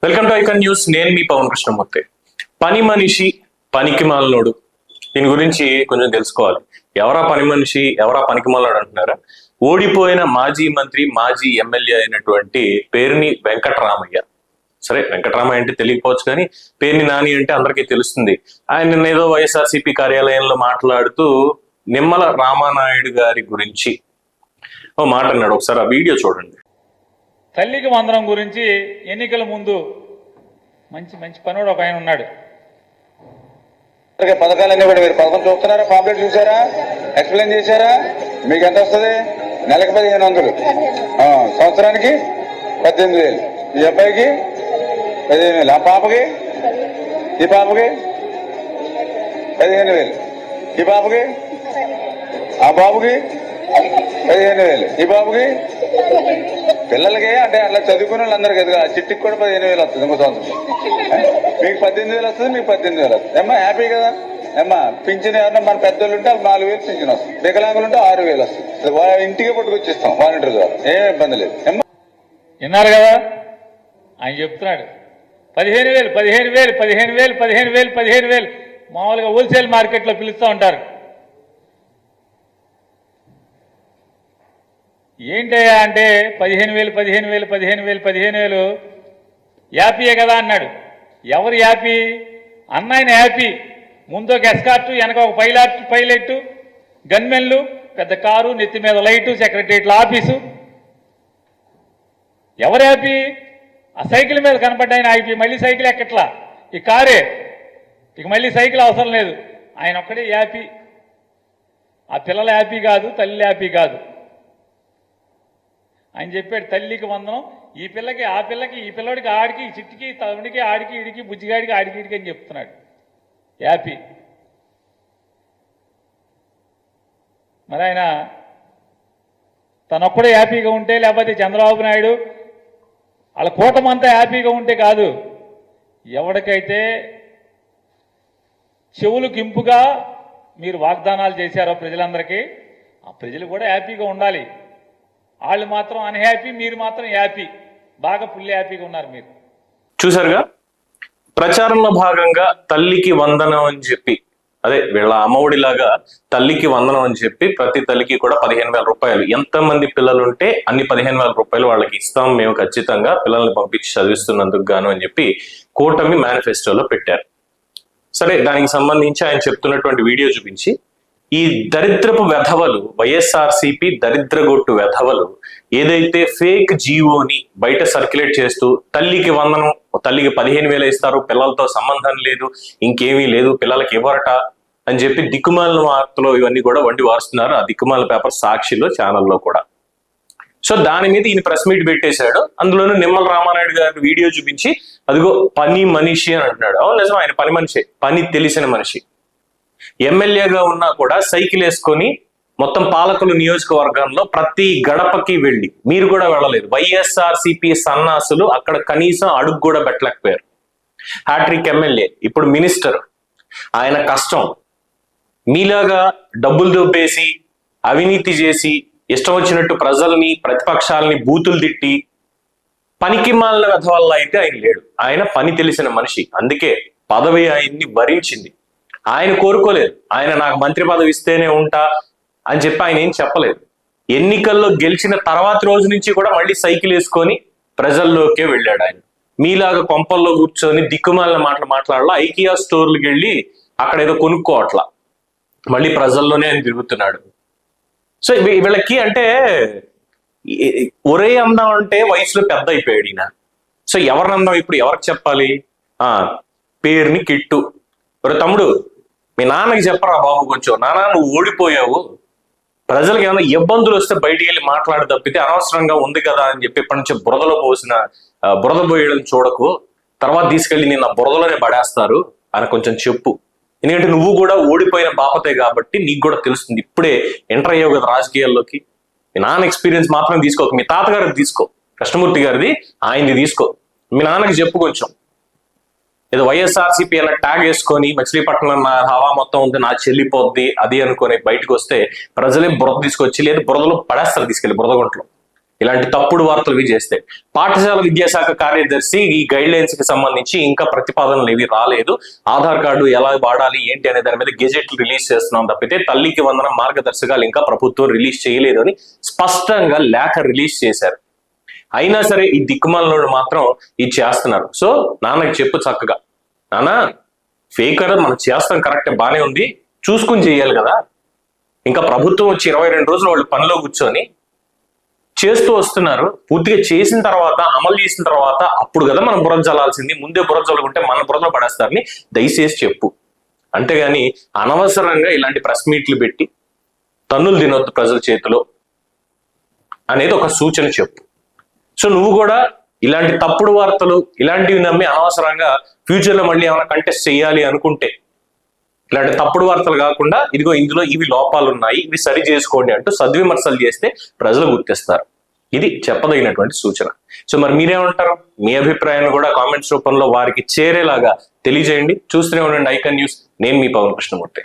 Welcome to icon news. నేను మీ పవన్ కృష్ణమూర్తి. పని మనిషి, పనికి మాలినోడు, దీని గురించి కొంచెం తెలుసుకోవాలి. ఎవరా పని మనిషి, ఎవరా పనికి మాలినోడు అంటున్నారా? ఓడిపోయిన మాజీ మంత్రి, మాజీ ఎమ్మెల్యే అయినటువంటి పేర్ని వెంకటరామయ్య. సరే, వెంకటరామయ్య అంటే తెలియకపోవచ్చు, కానీ పేర్ని నాని అంటే అందరికీ తెలుస్తుంది. ఆయన నిన్న ఏదో వైఎస్ఆర్సీపీ కార్యాలయంలో మాట్లాడుతూ నిమ్మల రామానాయుడు గారి గురించి ఓ మాట అన్నాడు. ఒకసారి ఆ వీడియో చూడండి. తల్లికి వందనం గురించి ఎన్నికల ముందు మంచి మంచి పనుడు ఒక ఆయన ఉన్నాడు. పథకాలన్నీ కూడా మీరు పథకం చూస్తున్నారా? పాంప్లెట్ చూసారా? ఎక్స్ప్లెయిన్ చేశారా? మీకు ఎంత వస్తుంది? నెలకి 1500, సంవత్సరానికి 18,000. ఈ అబ్బాయికి 15,000, ఆ పాపకి, ఈ పాపకి 15,000, ఈ పాపకి, ఆ బాబుకి 15,000, ఈ బాబుకి. పిల్లలకి అంటే అట్లా చదువుకునే వాళ్ళందరికీ ఎదుగు చిట్టికి కూడా 15,000 వస్తుంది. ఇంకో సంవత్సరం మీకు 18,000 వస్తుంది, మీకు 18,000 వస్తుంది. ఏమ్మా హ్యాపీ కదా? ఏమ్మా పింఛన్ ఎవరన్నా మన పెద్దోళ్ళు ఉంటే 4,000 పింఛన్ వస్తుంది. వికలాంగులు ఉంటే 6,000 వస్తుంది. ఇంటికి పట్టుకొచ్చిస్తాం వాలంటీర్ ద్వారా, ఏం ఇబ్బంది లేదు. ఏమ్మా విన్నారు కదా, ఆయన చెప్తున్నాడు 15,000 15,000 15,000 15,000 15,000. మామూలుగా హోల్సేల్ మార్కెట్లో పిలుస్తూ ఉంటారు. ఏంటయ్యా అంటే 15,000 15,000 15,000 15,000 యాపీయే కదా అన్నాడు. ఎవరు యాపీ? అన్నాయన యాపీ. ముందు ఒక ఎస్కార్టు, వెనక ఒక పైలట్, గన్మెన్లు, పెద్ద కారు, నెత్తి మీద లైటు, సెక్రటరియట్ల ఆఫీసు. ఎవరు యాపీ? ఆ సైకిల్ మీద కనపడ్డాయన ఆపి. మళ్ళీ సైకిల్ ఎక్కట్లా, ఈ కారే. ఇక మళ్ళీ సైకిల్ అవసరం లేదు, ఆయన ఒక్కడే యాపీ. ఆ పిల్లల యాపీ కాదు, తల్లి యాపీ కాదు. ఆయన చెప్పాడు తల్లికి వందనం, ఈ పిల్లకి, ఆ పిల్లకి, ఈ పిల్లడికి, ఆడికి, ఈ చిట్టికి, తమ్ముడికి, ఆడికి, ఇడికి, బుజ్జిగాడికి, ఆడికి, ఇడికి అని చెప్తున్నాడు. యాపీ. మరి ఆయన తనొక్కడే హ్యాపీగా ఉంటే, లేకపోతే చంద్రబాబు నాయుడు వాళ్ళ కూటమంతా హ్యాపీగా ఉంటే కాదు. ఎవరికైతే చెవులు గింపుగా మీరు వాగ్దానాలు చేశారో ప్రజలందరికీ, ఆ ప్రజలు కూడా హ్యాపీగా ఉండాలి. వాళ్ళు మాత్రం అన్హ్యాపీ, మీరు మాత్రం హ్యాపీ. బాగా ఫుల్ హ్యాపీగా ఉన్నారు మీరు. చూసారుగా, ప్రచారంలో భాగంగా తల్లికి వందనం అని చెప్పి, అదే వీళ్ళ అమ్మఒడిలాగా తల్లికి వందనం అని చెప్పి ప్రతి తల్లికి కూడా 15,000 రూపాయలు, ఎంతమంది పిల్లలు ఉంటే అన్ని 15,000 రూపాయలు వాళ్ళకి ఇస్తాం మేము ఖచ్చితంగా పిల్లల్ని పంపించి చదివిస్తున్నందుకు గాను అని చెప్పి కూటమి మేనిఫెస్టోలో పెట్టారు. సరే, దానికి సంబంధించి ఆయన చెప్తున్నటువంటి వీడియో చూపించి, ఈ దరిద్రపు వెధవలు, వైఎస్ఆర్సీపీ దరిద్రగొట్టు వెధవలు ఏదైతే ఫేక్ జీవోని బయట సర్క్యులేట్ చేస్తూ తల్లికి వందనం, తల్లికి 15,000 ఇస్తారు, పిల్లలతో సంబంధం లేదు, ఇంకేమీ లేదు, పిల్లలకి ఇవ్వరట అని చెప్పి దిక్కుమాలిన వార్తలు ఇవన్నీ కూడా వండి వారుస్తున్నారు. ఆ దిక్కుమాల పేపర్ సాక్షిలో, ఛానల్లో కూడా. సో దాని మీద ఈయన ప్రెస్ మీట్ పెట్టేశాడు. అందులోనూ నిమ్మల రామానాయుడు గారి వీడియో చూపించి, అదిగో పని మనిషి అని అంటున్నాడు. అవును, నిజం, ఆయన పని మనిషి, పని తెలిసిన మనిషి. ఎమ్మెల్యేగా ఉన్నా కూడా సైకిల్ వేసుకొని మొత్తం పాలకులు నియోజకవర్గంలో ప్రతి గడపకి వెళ్ళి, మీరు కూడా వెళ్ళలేదు, వైఎస్ఆర్సీపీ సన్నాసులు అక్కడ కనీసం అడుగు కూడా పెట్టలేకపోయారు. హ్యాట్రిక్ ఎమ్మెల్యే, ఇప్పుడు మినిస్టర్. ఆయన కష్టం మీలాగా డబ్బులు దొబ్బేసి, అవినీతి చేసి, ఇష్టం వచ్చినట్టు ప్రజల్ని, ప్రతిపక్షాలని బూతులు తిట్టి పనికి మాలిన వెధవల్ల అయితే ఆయన లేడు. ఆయన పని తెలిసిన మనిషి. అందుకే పదవి ఆయన్ని భరించింది. ఆయన కోరుకోలేదు, ఆయన నాకు మంత్రి పదవి ఇస్తేనే ఉంటా అని చెప్పి ఆయన ఏం చెప్పలేదు. ఎన్నికల్లో గెలిచిన తర్వాత రోజు నుంచి కూడా మళ్ళీ సైకిల్ వేసుకొని ప్రజల్లోకే వెళ్ళాడు. ఆయన మీలాగా కొంపల్లో కూర్చొని దిక్కుమాలిన మాటలు మాట్లాడాల, ఐకియా స్టోర్లకు వెళ్ళి అక్కడ ఏదో కొనుక్కోవట్లా, మళ్ళీ ప్రజల్లోనే ఆయన తిరుగుతున్నాడు. సో వీళ్ళకి అంటే ఒరే అందం అంటే వయసులో పెద్ద అయిపోయాడు ఈయన. సో ఎవరిని అందం ఇప్పుడు ఎవరికి చెప్పాలి? పేరుని కిట్టు, ఒరే తమ్ముడు మీ నాన్నకి చెప్పరా బాబు, కొంచెం నాన్న నువ్వు ఓడిపోయావు, ప్రజలకు ఏమైనా ఇబ్బందులు వస్తే బయటికి వెళ్ళి మాట్లాడి తప్పితే అనవసరంగా ఉంది కదా అని చెప్పి ఇప్పటి నుంచి బురదలో పోసిన బురద పోయడం చూడకు, తర్వాత తీసుకెళ్ళి నేను ఆ బురదలోనే పడేస్తారు అని కొంచెం చెప్పు. ఎందుకంటే నువ్వు కూడా ఓడిపోయిన బాపతే కాబట్టి నీకు కూడా తెలుస్తుంది. ఇప్పుడే ఎంటర్ అయ్యావు కదా రాజకీయాల్లోకి. మీ నాన్న ఎక్స్పీరియన్స్ మాత్రం తీసుకోక, మీ తాతగారిది తీసుకో, కృష్ణమూర్తి గారిది, ఆయనది తీసుకో. మీ నాన్నకి చెప్పు కొంచెం. ఏదో వైఎస్ఆర్సీపీ అలా ట్యాగ్ వేసుకొని మచిలీపట్నంలో నా హవా మొత్తం ఉంది, నా చెల్లిపోద్ది అది అనుకొని బయటకు వస్తే ప్రజలే బురద తీసుకొచ్చి, లేదు బురదలో పడేస్తారు తీసుకెళ్ళి బురదగుంట్లో. ఇలాంటి తప్పుడు వార్తలు ఇవి చేస్తే. పాఠశాల విద్యాశాఖ కార్యదర్శి ఈ గైడ్ లైన్స్ కి సంబంధించి ఇంకా ప్రతిపాదనలు ఏవి రాలేదు. ఆధార్ కార్డు ఎలా వాడాలి ఏంటి అనే దాని మీద గెజెట్లు రిలీజ్ చేస్తున్నాం తప్పితే తల్లికి వందనం మార్గదర్శకాలు ఇంకా ప్రభుత్వం రిలీజ్ చేయలేదు అని స్పష్టంగా లేఖ రిలీజ్ చేశారు. అయినా సరే ఈ దిక్కుమాలను మాత్రం ఇది చేస్తున్నారు. సో నాన్నకి చెప్పు చక్కగా, నాన్న ఫేక్ అనేది మనం చేస్తాం కరెక్ట్ బానే ఉంది, చూసుకుని చేయాలి కదా. ఇంకా ప్రభుత్వం వచ్చి 22 రోజులు వాళ్ళు పనిలో కూర్చొని చేస్తూ వస్తున్నారు. పూర్తిగా చేసిన తర్వాత అమలు చేసిన తర్వాత అప్పుడు కదా మనం బురద జల్లాల్సింది. ముందే బురద జల్లుకుంటే మన బురదలో పడేస్తారని దయచేసి చెప్పు. అంతేగాని అనవసరంగా ఇలాంటి ప్రెస్ మీట్లు పెట్టి తన్నులు తినొద్దు ప్రజల చేతిలో అనేది ఒక సూచన చెప్పు. సో నువ్వు కూడా ఇలాంటి తప్పుడు వార్తలు ఇలాంటివి నమ్మి అనవసరంగా ఫ్యూచర్ లో మళ్ళీ ఏమైనా కంటెస్ట్ చేయాలి అనుకుంటే ఇలాంటి తప్పుడు వార్తలు కాకుండా ఇదిగో ఇందులో ఇవి లోపాలు ఉన్నాయి, ఇవి సరి చేసుకోండి అంటూ సద్విమర్శలు చేస్తే ప్రజలు గుర్తిస్తారు. ఇది చెప్పదగినటువంటి సూచన. సో మరి మీరేమంటారు? మీ అభిప్రాయాన్ని కూడా కామెంట్స్ రూపంలో వారికి చేరేలాగా తెలియజేయండి. చూస్తూనే ఉండండి ఐకాన్ న్యూస్. నేను మీ పవన్ కృష్ణమూర్తి.